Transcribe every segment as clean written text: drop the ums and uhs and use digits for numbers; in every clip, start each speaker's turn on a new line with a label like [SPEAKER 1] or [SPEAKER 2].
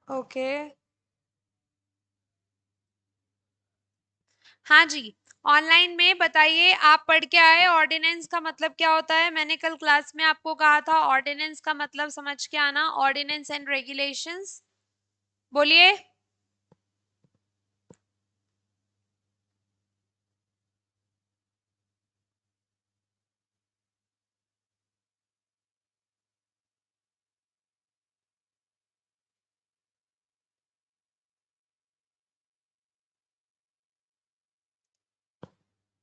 [SPEAKER 1] Okay. हाँ जी। Online में बताइए, आप पढ़ के आए ऑर्डिनेंस का मतलब क्या होता है? मैंने कल क्लास में आपको कहा था ऑर्डिनेंस का मतलब समझ के आना, ऑर्डिनेंस एंड रेगुलेशंस। बोलिए।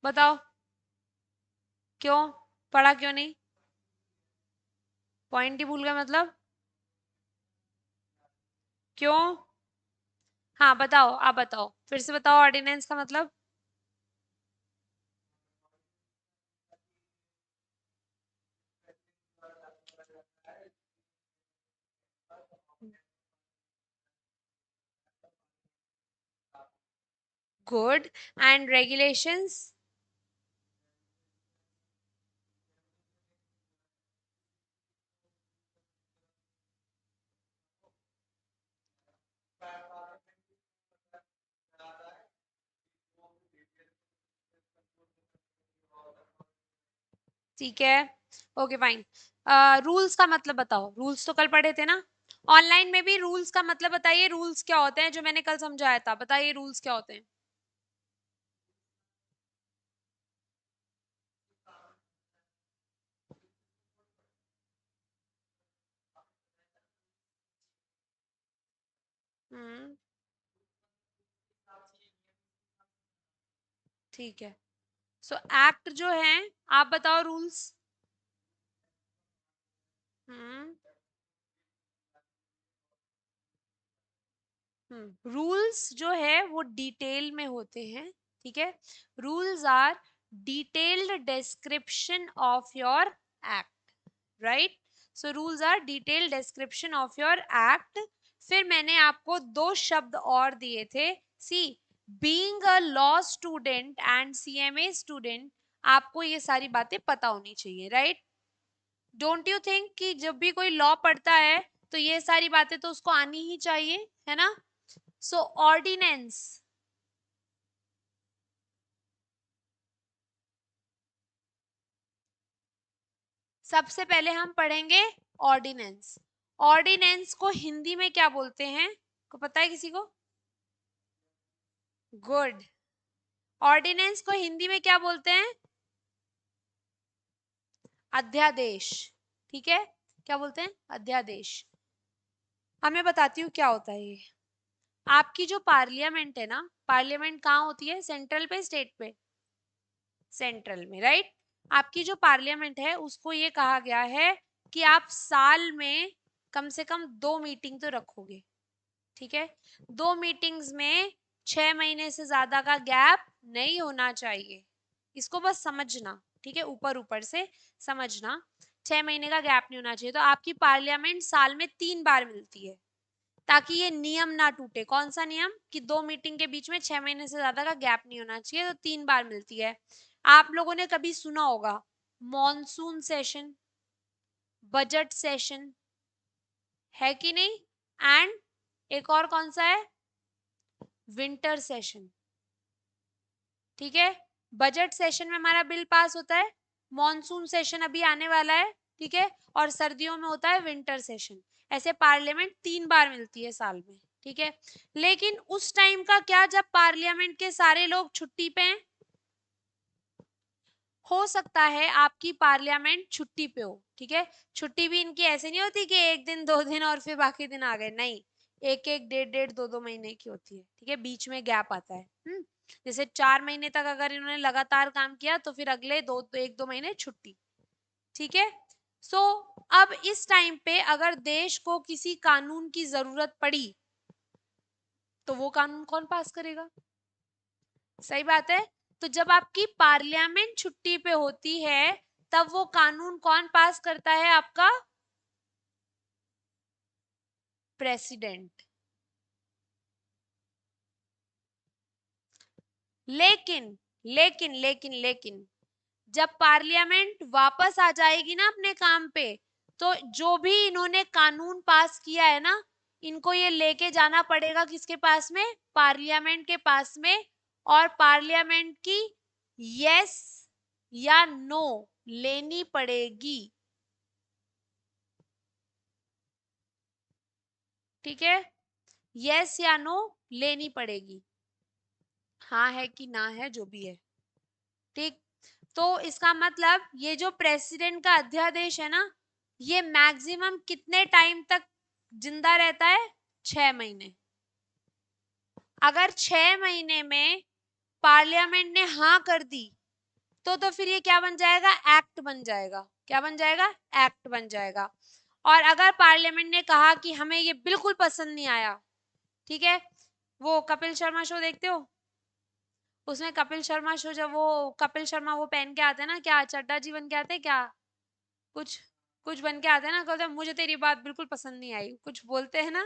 [SPEAKER 1] बताओ क्यों पढ़ा, क्यों नहीं? पॉइंट ही भूल गए मतलब? क्यों? हाँ बताओ, आप बताओ, फिर से बताओ ऑर्डिनेंस का मतलब। गुड। And regulations? ठीक है। Okay fine. रूल्स का मतलब बताओ, रूल्स तो कल पढ़े थे ना? ऑनलाइन में भी रूल्स का मतलब बताइए, रूल्स क्या होते हैं जो मैंने कल समझाया था, बताइए रूल्स क्या होते हैं। हम्म। ठीक है। सो एक्ट जो है, आप बताओ रूल्स। हम्म। रूल्स जो है वो डिटेल में होते हैं। ठीक है। Rules are detailed description of your act, right? So rules are detailed description of your act. फिर मैंने आपको दो शब्द और दिए थे। See, being a law student and CMA student, आपको ये सारी बातें पता होनी चाहिए, राइट? डोंट यू थिंक कि जब भी कोई लॉ पढ़ता है तो ये सारी बातें तो उसको आनी ही चाहिए, है ना? सो ऑर्डिनेंस, सबसे पहले हम पढ़ेंगे ऑर्डिनेंस। ऑर्डिनेंस को हिंदी में क्या बोलते हैं, को पता है किसी को? गुड। ऑर्डिनेंस को हिंदी में क्या बोलते हैं? अध्यादेश। ठीक है। क्या बोलते हैं? अध्यादेश। अब मैं बताती हूँ क्या होता है ये। आपकी जो पार्लियामेंट है ना, पार्लियामेंट कहाँ होती है, सेंट्रल पे स्टेट पे? सेंट्रल में, राइट? आपकी जो पार्लियामेंट है उसको ये कहा गया है कि आप साल में कम से कम 2 मीटिंग तो रखोगे। ठीक है। 2 मीटिंग्स में 6 महीने से ज्यादा का गैप नहीं होना चाहिए। इसको बस समझना, ठीक है, ऊपर ऊपर से समझना। 6 महीने का गैप नहीं होना चाहिए। तो आपकी पार्लियामेंट साल में 3 बार मिलती है, ताकि ये नियम ना टूटे। कौन सा नियम? कि 2 मीटिंग के बीच में 6 महीने से ज्यादा का गैप नहीं होना चाहिए, तो 3 बार मिलती है। आप लोगों ने कभी सुना होगा मॉनसून सेशन, बजट सेशन, है कि नहीं? एंड एक और कौन सा है? Winter session. ठीक है। बजट सेशन में हमारा बिल पास होता है, मॉनसून सेशन अभी आने वाला है, ठीक है, और सर्दियों में होता है विंटर सेशन। ऐसे पार्लियामेंट 3 बार मिलती है साल में। ठीक है। लेकिन उस टाइम का क्या, जब पार्लियामेंट के सारे लोग छुट्टी पे हैं? हो सकता है आपकी पार्लियामेंट छुट्टी पे हो, ठीक है। छुट्टी भी इनकी ऐसे नहीं होती कि एक दिन दो दिन और फिर बाकी दिन आ गए, नहीं। एक एक डेढ़ डेढ़ दो दो महीने की होती है, ठीक है, बीच में गैप आता है। जैसे 4 महीने तक अगर इन्होंने लगातार काम किया तो फिर अगले एक दो महीने छुट्टी। ठीक है। सो अब इस टाइम पे अगर देश को किसी कानून की जरूरत पड़ी तो वो कानून कौन पास करेगा? सही बात है। तो जब आपकी पार्लियामेंट छुट्टी पे होती है तब वो कानून कौन पास करता है? आपका प्रेसिडेंट। लेकिन लेकिन जब पार्लियामेंट वापस आ जाएगी ना अपने काम पे, तो जो भी इन्होंने कानून पास किया है ना, इनको ये लेके जाना पड़ेगा किसके पास में, पार्लियामेंट के पास में, और पार्लियामेंट की यस या नो लेनी पड़ेगी। ठीक है, यस या नो लेनी पड़ेगी, हाँ है कि ना है जो भी है। ठीक, तो इसका मतलब ये जो प्रेसिडेंट का अध्यादेश है ना, ये मैक्सिमम कितने टाइम तक जिंदा रहता है, 6 महीने। अगर 6 महीने में पार्लियामेंट ने हाँ कर दी तो फिर ये क्या बन जाएगा, एक्ट बन जाएगा। क्या बन जाएगा, एक्ट बन जाएगा। और अगर पार्लियामेंट ने कहा कि हमें ये बिल्कुल पसंद नहीं आया, ठीक है, वो कपिल शर्मा शो देखते हो, उसमें कपिल शर्मा शो, जब वो कपिल शर्मा वो पहन के आते हैं ना, क्या चड्डा जी बन के आते हैं क्या, कुछ कुछ बन के आते हैं ना, कहते हैं मुझे तेरी बात बिल्कुल पसंद नहीं आई, कुछ बोलते हैं ना।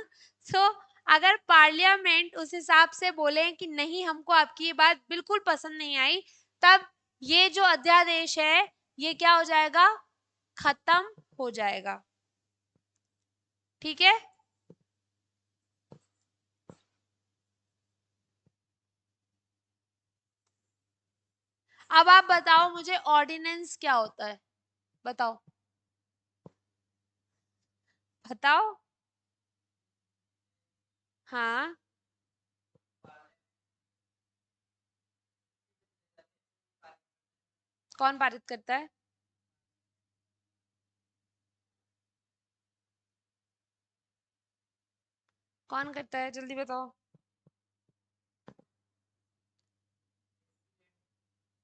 [SPEAKER 1] सो अगर पार्लियामेंट उस हिसाब से बोले कि नहीं हमको आपकी ये बात बिल्कुल पसंद नहीं आई, तब ये जो अध्यादेश है ये क्या हो जाएगा, खत्म हो जाएगा। ठीक है, अब आप बताओ मुझे ऑर्डिनेंस क्या होता है, बताओ बताओ। हाँ, कौन पारित करता है, कौन करता है, जल्दी बताओ।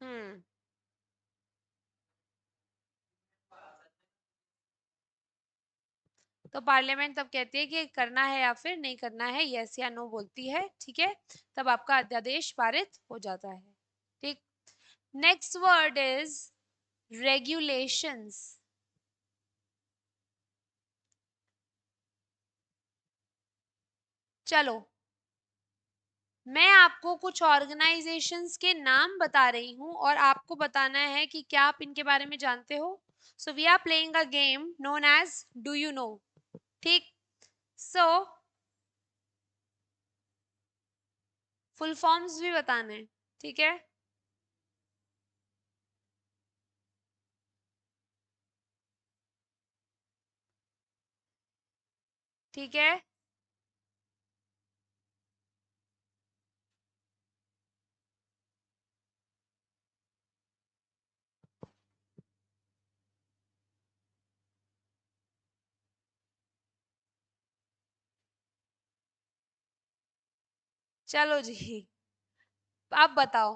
[SPEAKER 1] हम्म, तो पार्लियामेंट तब कहती है कि करना है या फिर नहीं करना है, यस या नो बोलती है, ठीक है, तब आपका अध्यादेश पारित हो जाता है। ठीक, नेक्स्ट वर्ड इज रेगुलेशंस। चलो, मैं आपको कुछ ऑर्गेनाइजेशंस के नाम बता रही हूँ और आपको बताना है कि क्या आप इनके बारे में जानते हो। So we are playing a game known as do you know. ठीक, सो फुल फॉर्म्स भी बताने हैं, ठीक है। ठीक है, चलो जी, अब बताओ।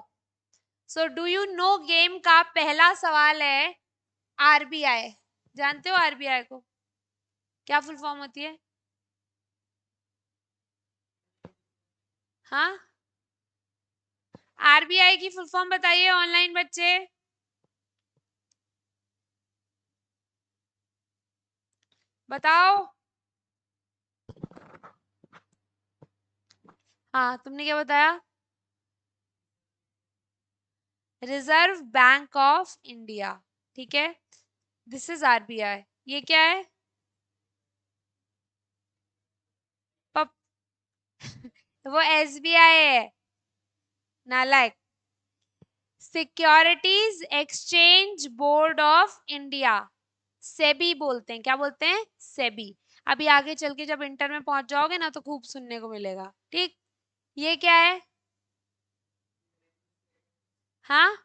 [SPEAKER 1] So do you no game का पहला सवाल है आरबीआई। जानते हो आरबीआई को, क्या फुल फॉर्म होती है? हाँ, आरबीआई की फुल फॉर्म बताइए ऑनलाइन बच्चे, बताओ। हाँ, तुमने क्या बताया? रिजर्व बैंक ऑफ इंडिया, ठीक है, दिस इज आरबीआई। ये क्या है? पप वो एसबीआई है, नालायक। Securities exchange board of India, SEBI बोलते हैं। क्या बोलते हैं? सेबी। अभी आगे चल के जब इंटर में पहुंच जाओगे ना तो खूब सुनने को मिलेगा। ठीक, ये क्या है? हाँ,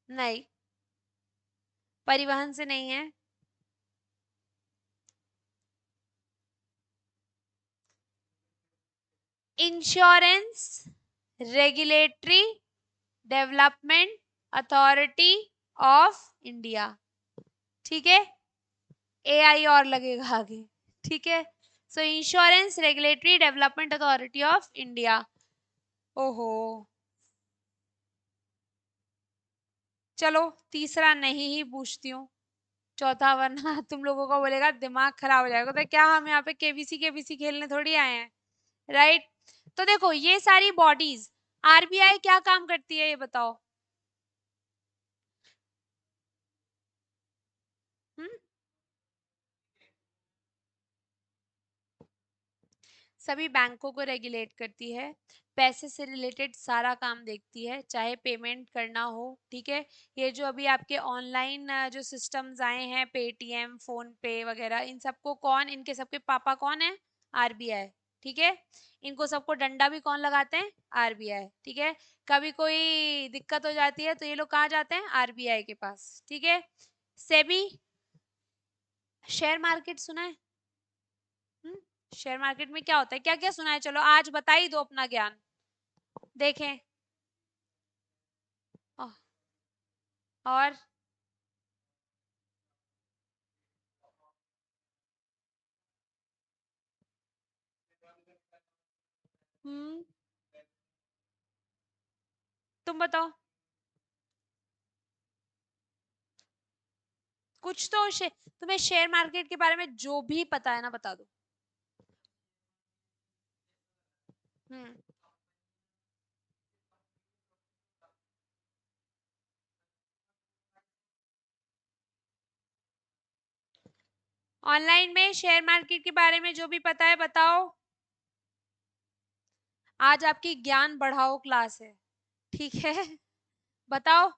[SPEAKER 1] नहीं, परिवहन से नहीं है। Insurance regulatory development authority of India, ठीक है, एआई और लगेगा आगे, ठीक है। सो insurance regulatory development authority of India. ओहो, चलो तीसरा नहीं ही पूछती हूँ, चौथा, वरना तुम लोगों का बोलेगा दिमाग खराब हो जाएगा, तो क्या हम यहाँ पे केबीसी केबीसी खेलने थोड़ी आए हैं, राइट। तो देखो ये सारी बॉडीज, आरबीआई क्या काम करती है ये बताओ। हम्म, सभी बैंकों को रेगुलेट करती है, पैसे से रिलेटेड सारा काम देखती है, चाहे पेमेंट करना हो, ठीक है। ये जो अभी आपके ऑनलाइन जो सिस्टम्स आए हैं, पेटीएम, फोन पे वगैरह, इन सबको कौन, इनके सबके पापा कौन है? आरबीआई, ठीक है। इनको सबको डंडा भी कौन लगाते हैं? आरबीआई, ठीक है। कभी कोई दिक्कत हो जाती है तो ये लोग कहाँ जाते हैं? आरबीआई के पास, ठीक है। सेबी, शेयर मार्केट सुना है? शेयर मार्केट में क्या होता है, क्या क्या सुना है? चलो आज बता ही दो अपना ज्ञान, देखें। अ, और हम्म तुम बताओ कुछ तो तुम्हें शेयर मार्केट के बारे में जो भी पता है ना, बता दो। हम्म ऑनलाइन में शेयर मार्केट के बारे में जो भी पता है बताओ। आज आपकी ज्ञान बढ़ाओ क्लास है, ठीक है। बताओ।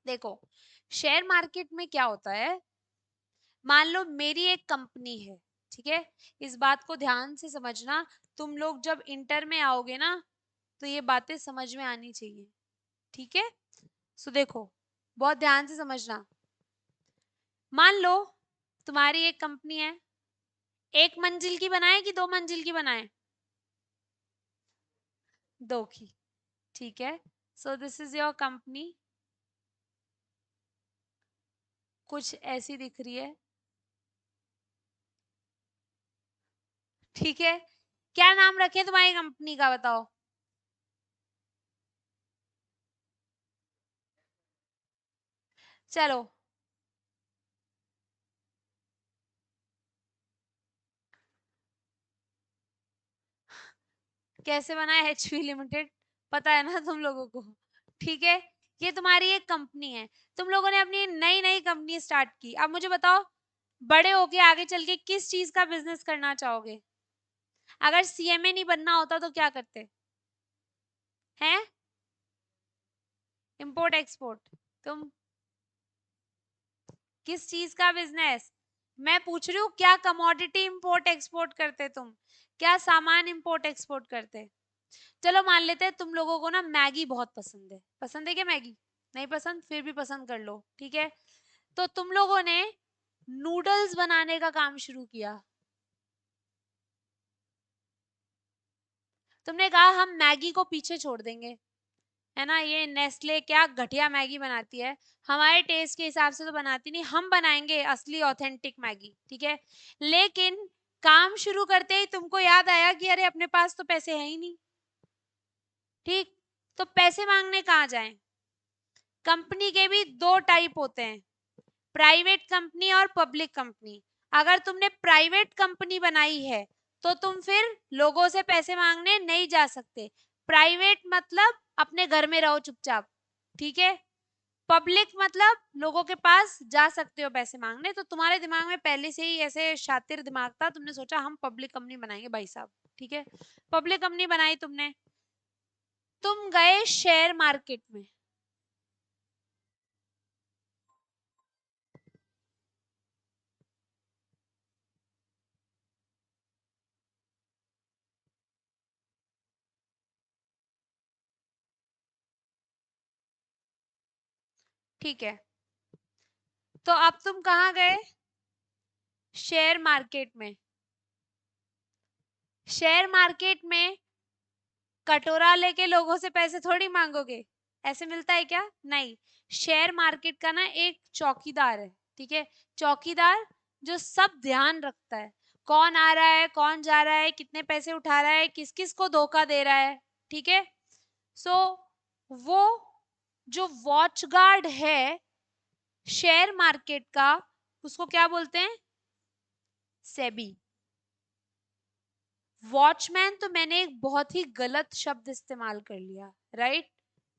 [SPEAKER 1] देखो, शेयर मार्केट में क्या होता है, मान लो मेरी एक कंपनी है, ठीक है। इस बात को ध्यान से समझना, तुम लोग जब इंटर में आओगे ना तो ये बातें समझ में आनी चाहिए, ठीक है। सो देखो, बहुत ध्यान से समझना। मान लो तुम्हारी एक कंपनी है, एक मंजिल की बनाए कि दो मंजिल की बनाए? दो की, ठीक है। सो दिस इज योर कंपनी, कुछ ऐसी दिख रही है, ठीक है। क्या नाम रखे तुम्हारी कंपनी का, बताओ। चलो, कैसे बना है एचपी लिमिटेड, पता है ना तुम लोगों को, ठीक है। ये तुम्हारी एक कंपनी है, तुम लोगों ने अपनी नई नई कंपनी स्टार्ट की। अब मुझे बताओ, बड़े होके आगे चल के किस चीज का बिजनेस करना चाहोगे? अगर सीएमए नहीं बनना होता तो क्या करते हैं? Import export. तुम किस चीज का बिजनेस? मैं पूछ रही हूँ, क्या कमोडिटी इंपोर्ट एक्सपोर्ट करते तुम? क्या सामान इंपोर्ट एक्सपोर्ट करते? चलो मान लेते हैं तुम लोगों को ना मैगी बहुत पसंद है, पसंद है क्या मैगी? नहीं पसंद, फिर भी पसंद कर लो, ठीक है। तो तुम लोगों ने नूडल्स बनाने का काम शुरू किया, तुमने कहा हम मैगी को पीछे छोड़ देंगे, है ना, ये नेस्ले क्या घटिया मैगी बनाती है, हमारे टेस्ट के हिसाब से तो बनाती नहीं, हम बनाएंगे असली ऑथेंटिक मैगी, ठीक है। लेकिन काम शुरू करते ही तुमको याद आया कि अरे अपने पास तो पैसे है ही नहीं, ठीक। तो पैसे मांगने कहाँ जाएं? कंपनी के भी दो टाइप होते हैं, प्राइवेट कंपनी और पब्लिक कंपनी। अगर तुमने प्राइवेट कंपनी बनाई है तो तुम फिर लोगों से पैसे मांगने नहीं जा सकते। प्राइवेट मतलब अपने घर में रहो चुपचाप, ठीक है। पब्लिक मतलब लोगों के पास जा सकते हो पैसे मांगने। तो तुम्हारे दिमाग में पहले से ही ऐसे शातिर दिमाग था, तुमने सोचा हम पब्लिक कंपनी बनाएंगे भाई साहब, ठीक है। पब्लिक कंपनी बनाई तुमने, तुम गए शेयर मार्केट में, ठीक है। तो अब तुम कहाँ गए? शेयर मार्केट में। शेयर मार्केट में कटोरा लेके लोगों से पैसे थोड़ी मांगोगे, ऐसे मिलता है क्या? नहीं। शेयर मार्केट का ना एक चौकीदार है, ठीक है। चौकीदार जो सब ध्यान रखता है, कौन आ रहा है, कौन जा रहा है, कितने पैसे उठा रहा है, किस किस को धोखा दे रहा है, ठीक है। सो वो जो वॉच गार्ड है शेयर मार्केट का, उसको क्या बोलते हैं? सेबी। वॉचमैन तो मैंने एक बहुत ही गलत शब्द इस्तेमाल कर लिया, right.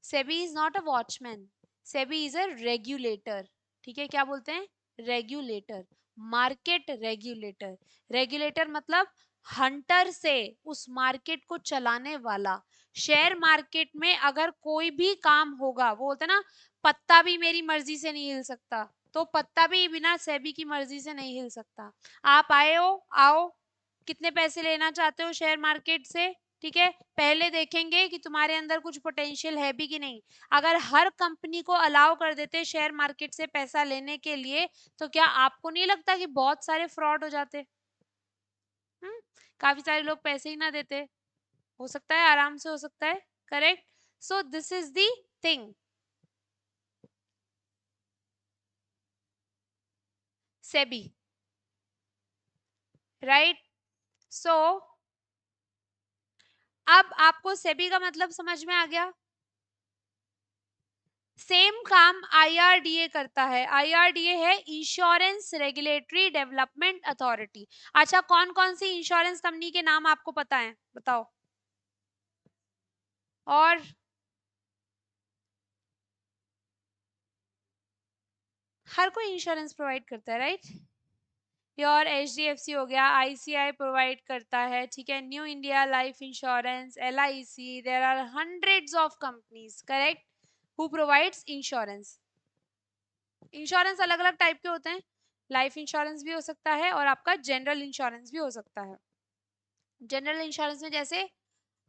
[SPEAKER 1] SEBI is not a watchman, SEBI is a regulator, ठीक है। क्या बोलते हैं? रेगुलेटर। Market regulator. रेगुलेटर मतलब हंटर से उस मार्केट को चलाने वाला। शेयर मार्केट में अगर कोई भी काम होगा, वो बोलते ना, पत्ता भी मेरी मर्जी से नहीं हिल सकता, तो पत्ता भी बिना सेबी की मर्जी से नहीं हिल सकता। आप आए हो, आओ, कितने पैसे लेना चाहते हो शेयर मार्केट से, ठीक है, पहले देखेंगे कि तुम्हारे अंदर कुछ पोटेंशियल है भी कि नहीं। अगर हर कंपनी को अलाउ कर देते शेयर मार्केट से पैसा लेने के लिए, तो क्या आपको नहीं लगता कि बहुत सारे फ्रॉड हो जाते? हम्म, काफी सारे लोग पैसे ही ना देते। हो सकता है, आराम से हो सकता है। Correct. So this is the thing. SEBI, right. So अब आपको सेबी का मतलब समझ में आ गया। सेम काम आईआरडीए करता है। आईआरडीए है इंश्योरेंस रेगुलेटरी डेवलपमेंट अथॉरिटी। अच्छा, कौन कौन सी इंश्योरेंस कंपनी के नाम आपको पता है, बताओ। और हर कोई इंश्योरेंस प्रोवाइड करता है, राइट। योर एचडीएफसी हो गया, आईसीआई प्रोवाइड करता है, ठीक है, new India life insurance, LIC, there are hundreds of companies, correct, who provides insurance. Insurance अलग अलग टाइप के होते हैं। लाइफ इंश्योरेंस भी हो सकता है और आपका जनरल इंश्योरेंस भी हो सकता है। जनरल इंश्योरेंस में जैसे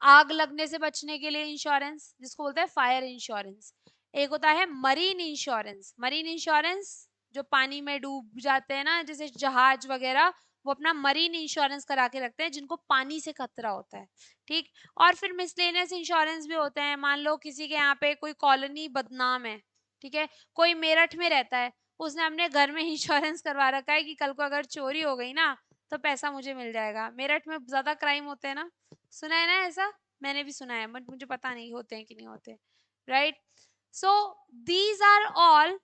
[SPEAKER 1] आग लगने से बचने के लिए इंश्योरेंस, जिसको बोलते हैं फायर इंश्योरेंस। एक होता है मरीन इंश्योरेंस। मरीन इंश्योरेंस जो पानी में डूब जाते हैं ना, जैसे जहाज वगैरह, वो अपना मरीन इंश्योरेंस करा के रखते हैं, जिनको पानी से खतरा होता है, ठीक। और फिर मिसलेनियस इंश्योरेंस भी होते हैं। मान लो किसी के यहाँ पे कोई कॉलोनी बदनाम है, ठीक है, कोई मेरठ में रहता है, उसने अपने घर में इंश्योरेंस करवा रखा है कि कल को अगर चोरी हो गई ना, तो पैसा मुझे मिल जाएगा। मेरठ में ज्यादा क्राइम होते हैं ना, सुना है ना ऐसा? मैंने भी सुना है, बट मुझे पता नहीं होते हैं कि नहीं होते, right. So these are all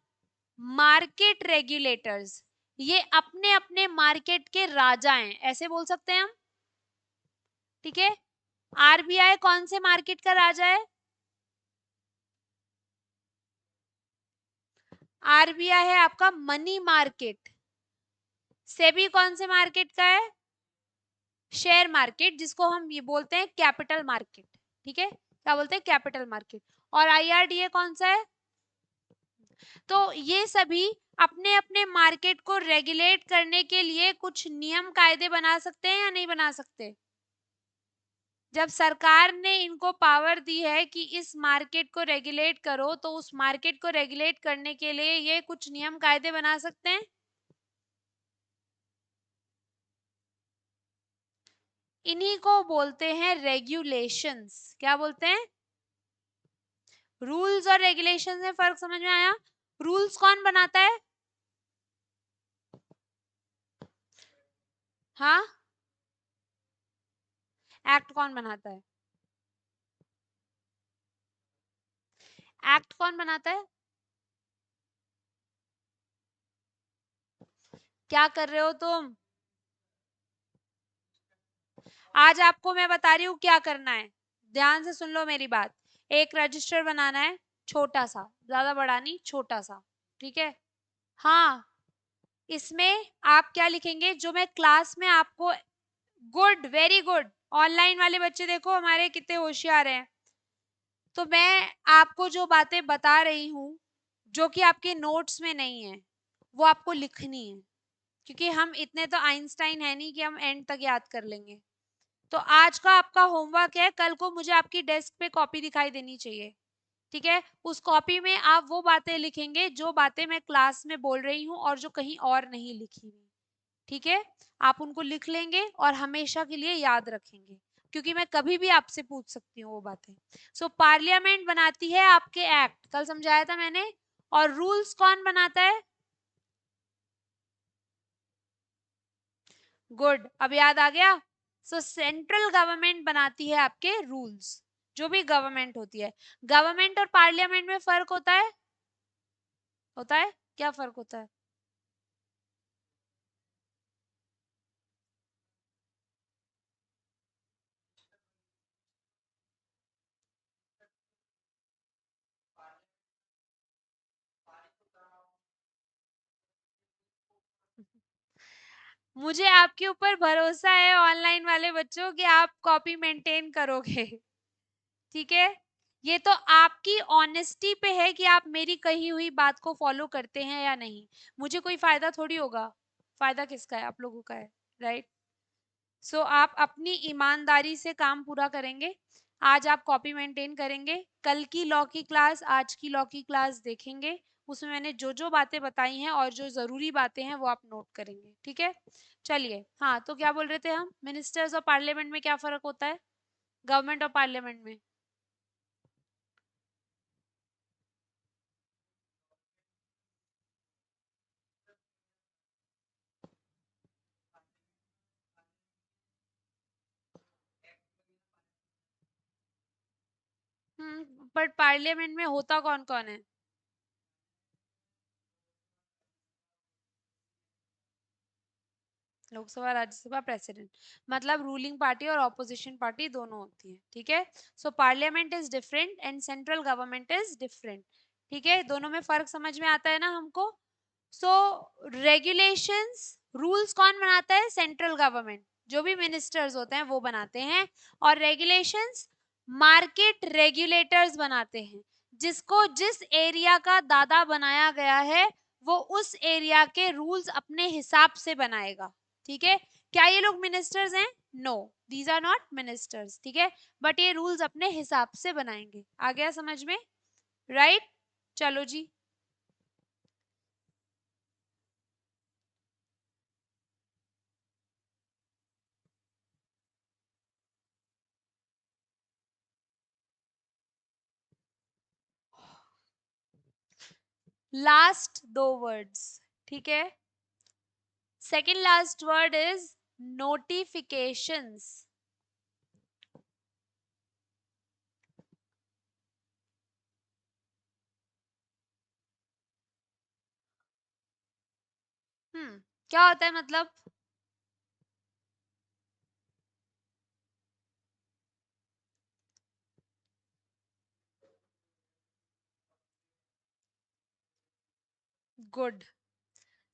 [SPEAKER 1] market regulators. ये अपने अपने मार्केट के राजा हैं, ऐसे बोल सकते हैं हम, ठीक है। आरबीआई कौन से मार्केट का राजा है? आरबीआई है आपका मनी मार्केट। सेबी कौन से मार्केट का है? शेयर मार्केट, जिसको हम ये बोलते हैं कैपिटल मार्केट, ठीक है, क्या बोलते हैं, कैपिटल मार्केट। और आईआरडीए कौन सा है? तो ये सभी अपने अपने मार्केट को रेगुलेट करने के लिए कुछ नियम कायदे बना सकते हैं या नहीं बना सकते? जब सरकार ने इनको पावर दी है कि इस मार्केट को रेगुलेट करो, तो उस मार्केट को रेगुलेट करने के लिए ये कुछ नियम कायदे बना सकते हैं। इन्हीं को बोलते हैं रेगुलेशंस। क्या बोलते हैं? रूल्स और रेगुलेशंस में फर्क समझ में आया? रूल्स कौन बनाता है? हाँ, एक्ट कौन बनाता है? एक्ट कौन बनाता है? क्या कर रहे हो तुम? आज आपको मैं बता रही हूँ क्या करना है। ध्यान से सुन लो मेरी बात। एक रजिस्टर बनाना है, छोटा सा, ज्यादा बड़ा नहीं, छोटा सा, ठीक है। हाँ, इसमें आप क्या लिखेंगे, जो मैं क्लास में आपको, गुड, वेरी गुड, ऑनलाइन वाले बच्चे देखो हमारे कितने होशियार हैं। तो मैं आपको जो बातें बता रही हूँ, जो कि आपके नोट्स में नहीं है, वो आपको लिखनी है, क्योंकि हम इतने तो आइंस्टाइन है नहीं कि हम एंड तक याद कर लेंगे। तो आज का आपका होमवर्क है, कल को मुझे आपकी डेस्क पे कॉपी दिखाई देनी चाहिए, ठीक है। उस कॉपी में आप वो बातें लिखेंगे जो बातें मैं क्लास में बोल रही हूँ और जो कहीं और नहीं लिखी हुई, ठीक है। आप उनको लिख लेंगे और हमेशा के लिए याद रखेंगे, क्योंकि मैं कभी भी आपसे पूछ सकती हूँ वो बातें। सो पार्लियामेंट बनाती है आपके एक्ट, कल समझाया था मैंने। और रूल्स कौन बनाता है? गुड, अब याद आ गया। सो सेंट्रल गवर्नमेंट बनाती है आपके रूल्स, जो भी गवर्नमेंट होती है। गवर्नमेंट और पार्लियामेंट में फर्क होता है? होता है, क्या फर्क होता है? मुझे आपके ऊपर भरोसा है ऑनलाइन वाले बच्चों कि आप कॉपी मेंटेन करोगे। ठीक है, ये तो आपकी ऑनेस्टी पे है कि आप मेरी कही हुई बात को फॉलो करते हैं या नहीं। मुझे कोई फायदा थोड़ी होगा, फायदा किसका है, आप लोगों का है, राइट। सो आप अपनी ईमानदारी से काम पूरा करेंगे। आज आप कॉपी मेंटेन करेंगे, कल की लॉ की क्लास आज की लॉ की क्लास देखेंगे, उसमें मैंने जो जो बातें बताई हैं और जो जरूरी बातें हैं वो आप नोट करेंगे, ठीक है। चलिए, हाँ तो क्या बोल रहे थे हम, मिनिस्टर्स और पार्लियामेंट में क्या फर्क होता है, गवर्नमेंट और पार्लियामेंट में। बट पार्लियामेंट में होता कौन कौन है। लोकसभा राज्यसभा प्रेसिडेंट, मतलब रूलिंग पार्टी और ऑपोजिशन पार्टी दोनों होती है, ठीक है। So parliament is different and central government is different, ठीक है, दोनों में फर्क समझ में आता है ना हमको। सो रेगुलेशंस, रूल्स कौन बनाता है, सेंट्रल गवर्नमेंट, जो भी मिनिस्टर्स होते हैं वो बनाते हैं। और रेगुलेशंस मार्केट रेगुलेटर्स बनाते हैं, जिसको जिस एरिया का दादा बनाया गया है वो उस एरिया के रूल्स अपने हिसाब से बनाएगा, ठीक है। क्या ये लोग मिनिस्टर्स हैं, no, these are not ministers, ठीक है, बट ये रूल्स अपने हिसाब से बनाएंगे। आ गया समझ में, राइट। चलो जी, लास्ट दो वर्ड्स, ठीक है। Second last word is notifications. क्या होता है मतलब, गुड।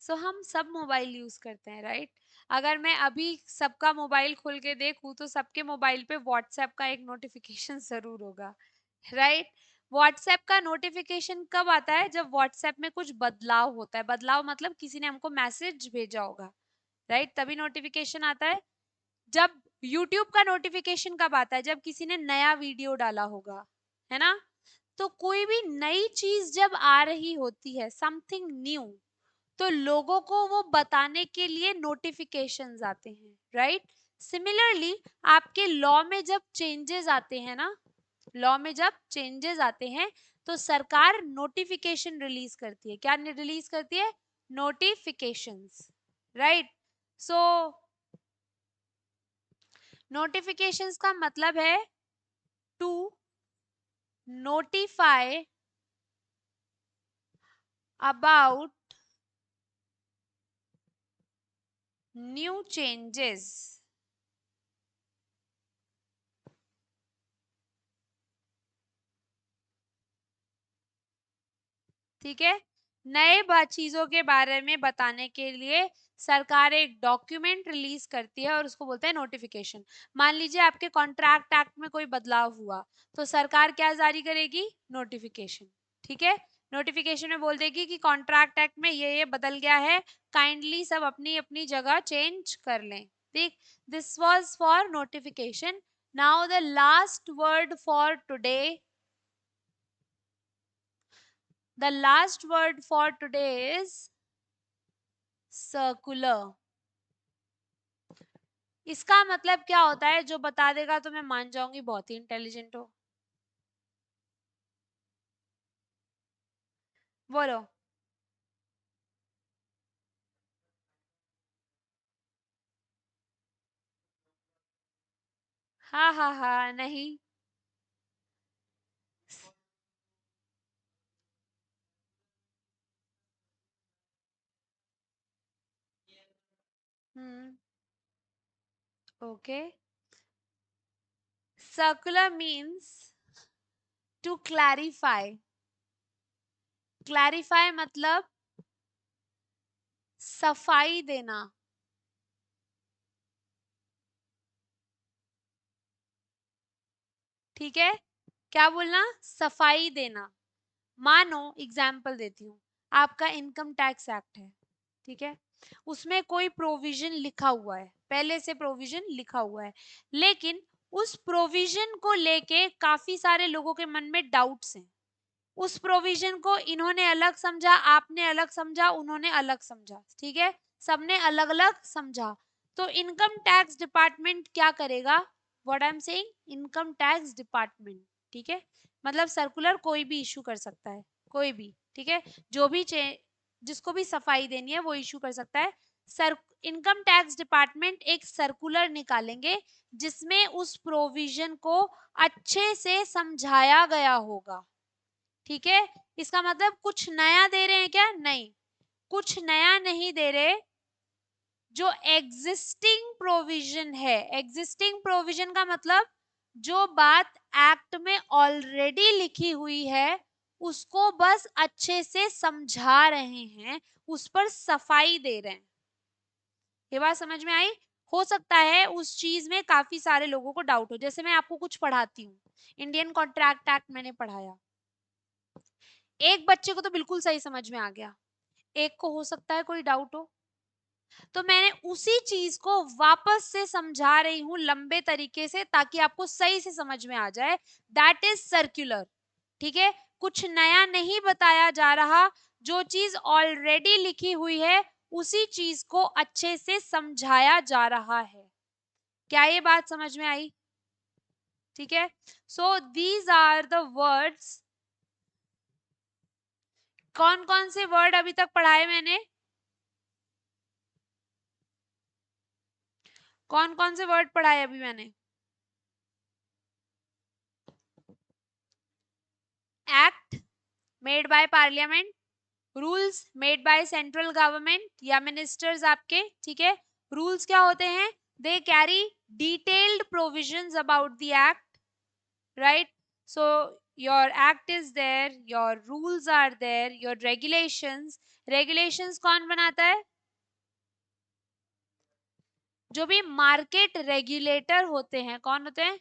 [SPEAKER 1] सो हम सब मोबाइल यूज करते हैं, राइट। अगर मैं अभी सबका मोबाइल खोल के देखूं तो सबके मोबाइल पे व्हाट्सएप का एक नोटिफिकेशन जरूर होगा, राइट। व्हाट्सएप का नोटिफिकेशन कब आता है, जब व्हाट्सएप में कुछ बदलाव होता है, बदलाव मतलब किसी ने हमको मैसेज भेजा होगा, राइट, तभी नोटिफिकेशन आता है। जब यूट्यूब का नोटिफिकेशन कब आता है, जब किसी ने नया वीडियो डाला होगा, है ना। तो कोई भी नई चीज जब आ रही होती है, समथिंग न्यू, तो लोगों को वो बताने के लिए नोटिफिकेशंस आते हैं, राइट। सिमिलरली आपके लॉ में जब चेंजेस आते हैं ना, लॉ में जब चेंजेस आते हैं तो सरकार नोटिफिकेशन रिलीज करती है, क्या रिलीज करती है, नोटिफिकेशंस, राइट। सो नोटिफिकेशंस का मतलब है to notify about new changes, ठीक है। नए चीजों के बारे में बताने के लिए सरकार एक डॉक्यूमेंट रिलीज करती है और उसको बोलते हैं नोटिफिकेशन। मान लीजिए आपके कॉन्ट्रैक्ट एक्ट में कोई बदलाव हुआ तो सरकार क्या जारी करेगी, नोटिफिकेशन, ठीक है। नोटिफिकेशन में बोल देगी कि कॉन्ट्रैक्ट एक्ट में ये बदल गया है, काइंडली सब अपनी अपनी जगह चेंज कर लें, ठीक। This was for notification. Now the last word for today, the last word for today is circular। इसका मतलब क्या होता है, जो बता देगा तो मैं मान जाऊंगी बहुत ही इंटेलिजेंट हो। बोलो। हाँ हाँ हाँ, नहीं। Hmm, okay. Circular means to clarify, clarify मतलब सफाई देना, ठीक है, क्या बोलना, सफाई देना। मानो एग्जाम्पल देती हूँ, आपका इनकम टैक्स एक्ट है, ठीक है, उसमें कोई प्रोविजन लिखा हुआ है, पहले से प्रोविजन लिखा हुआ है, लेकिन उस प्रोविजन को लेके काफी सारे लोगों के मन में डाउट्स हैं। उस प्रोविजन को इन्होंने अलग समझा, आपने अलग समझा, उन्होंने अलग समझा, ठीक है, सबने अलग अलग समझा। तो इनकम टैक्स डिपार्टमेंट क्या करेगा, what I am saying, income tax department, ठीक है, मतलब सर्कुलर कोई भी इशू कर सकता है, कोई भी, ठीक है, जो भी जिसको भी सफाई देनी है वो इशू कर सकता है। सर इनकम टैक्स डिपार्टमेंट एक सर्कुलर निकालेंगे जिसमें उस प्रोविजन को अच्छे से समझाया गया होगा, ठीक है। इसका मतलब कुछ नया दे रहे हैं क्या, नहीं, कुछ नया नहीं दे रहे, जो एग्जिस्टिंग प्रोविजन है, एग्जिस्टिंग प्रोविजन का मतलब जो बात एक्ट में ऑलरेडी लिखी हुई है उसको बस अच्छे से समझा रहे हैं, उस पर सफाई दे रहे हैं। ये बात समझ में आई। हो सकता है उस चीज में काफी सारे लोगों को डाउट हो, जैसे मैं आपको कुछ पढ़ाती हूँ, इंडियन कॉन्ट्रैक्ट एक्ट मैंने पढ़ाया, एक बच्चे को तो बिल्कुल सही समझ में आ गया, एक को हो सकता है कोई डाउट हो, तो मैंने उसी चीज को वापस से समझा रही हूं लंबे तरीके से ताकि आपको सही से समझ में आ जाए, दैट इज सर्कुलर, ठीक है, कुछ नया नहीं बताया जा रहा, जो चीज ऑलरेडी लिखी हुई है उसी चीज को अच्छे से समझाया जा रहा है। क्या ये बात समझ में आई, ठीक है। So these are the words, कौन कौन से वर्ड अभी तक पढ़ाए मैंने, कौन कौन से वर्ड पढ़ाए अभी मैंने, act made by parliament, rules made by central government या मिनिस्टर्स आपके, ठीक है। रूल्स क्या होते हैं, they carry detailed provisions about the act, right. So your act is there, your rules are there, your regulations, regulations कौन बनाता है, जो भी मार्केट रेगुलेटर होते हैं, कौन होते हैं,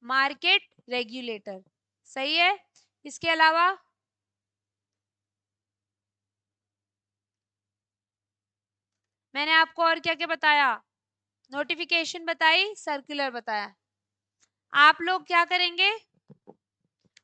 [SPEAKER 1] मार्केट रेगुलेटर, सही है। इसके अलावा मैंने आपको और क्या क्या बताया, नोटिफिकेशन बताई, सर्कुलर बताया। आप लोग क्या करेंगे,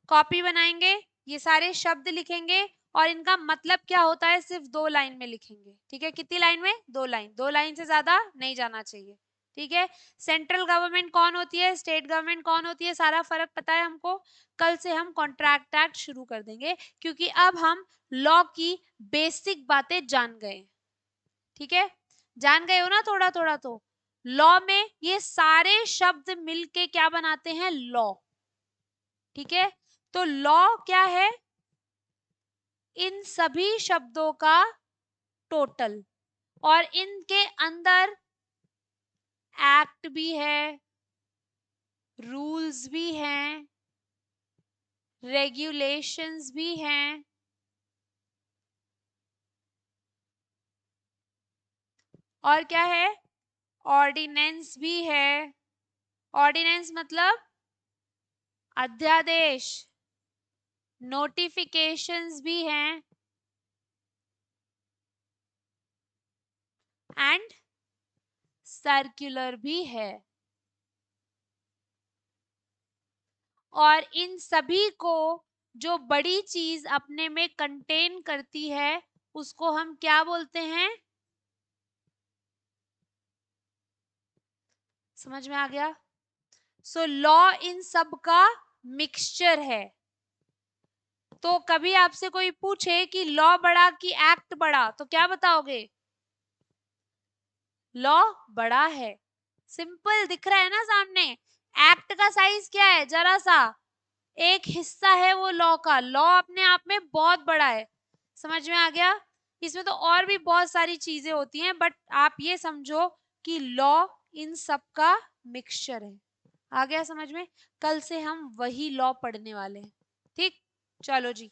[SPEAKER 1] कॉपी बनाएंगे, ये सारे शब्द लिखेंगे और इनका मतलब क्या होता है सिर्फ 2 लाइन में लिखेंगे, ठीक है, कितनी लाइन में, 2 लाइन, 2 लाइन से ज्यादा नहीं जाना चाहिए, ठीक है। सेंट्रल गवर्नमेंट कौन होती है, स्टेट गवर्नमेंट कौन होती है, सारा फर्क पता है हमको। कल से हम कॉन्ट्रैक्ट एक्ट शुरू कर देंगे क्योंकि अब हम लॉ की बेसिक बातें जान गए, ठीक है, जान गए हो ना थोड़ा थोड़ा, तो लॉ में ये सारे शब्द मिलके क्या बनाते हैं, लॉ, ठीक है। तो लॉ क्या है, इन सभी शब्दों का टोटल, और इनके अंदर एक्ट भी है, रूल्स भी हैं, रेगुलेशंस भी हैं, और क्या है, ऑर्डिनेंस भी है। ऑर्डिनेंस मतलब अध्यादेश, नोटिफिकेशंस भी हैं एंड सर्कुलर भी है। और इन सभी को जो बड़ी चीज अपने में कंटेन करती है उसको हम क्या बोलते हैं, समझ में आ गया। सो लॉ इन सब का मिक्सचर है। तो कभी आपसे कोई पूछे कि लॉ बड़ा कि एक्ट बड़ा, तो क्या बताओगे, लॉ बड़ा है, सिंपल दिख रहा है ना सामने। एक्ट का साइज क्या है, जरा सा एक हिस्सा है वो लॉ का, लॉ अपने आप में बहुत बड़ा है, समझ में आ गया। इसमें तो और भी बहुत सारी चीजें होती हैं बट आप ये समझो कि लॉ इन सब का मिक्सचर है। आ गया समझ में, कल से हम वही लॉ पढ़ने वाले हैं, ठीक, चलो जी।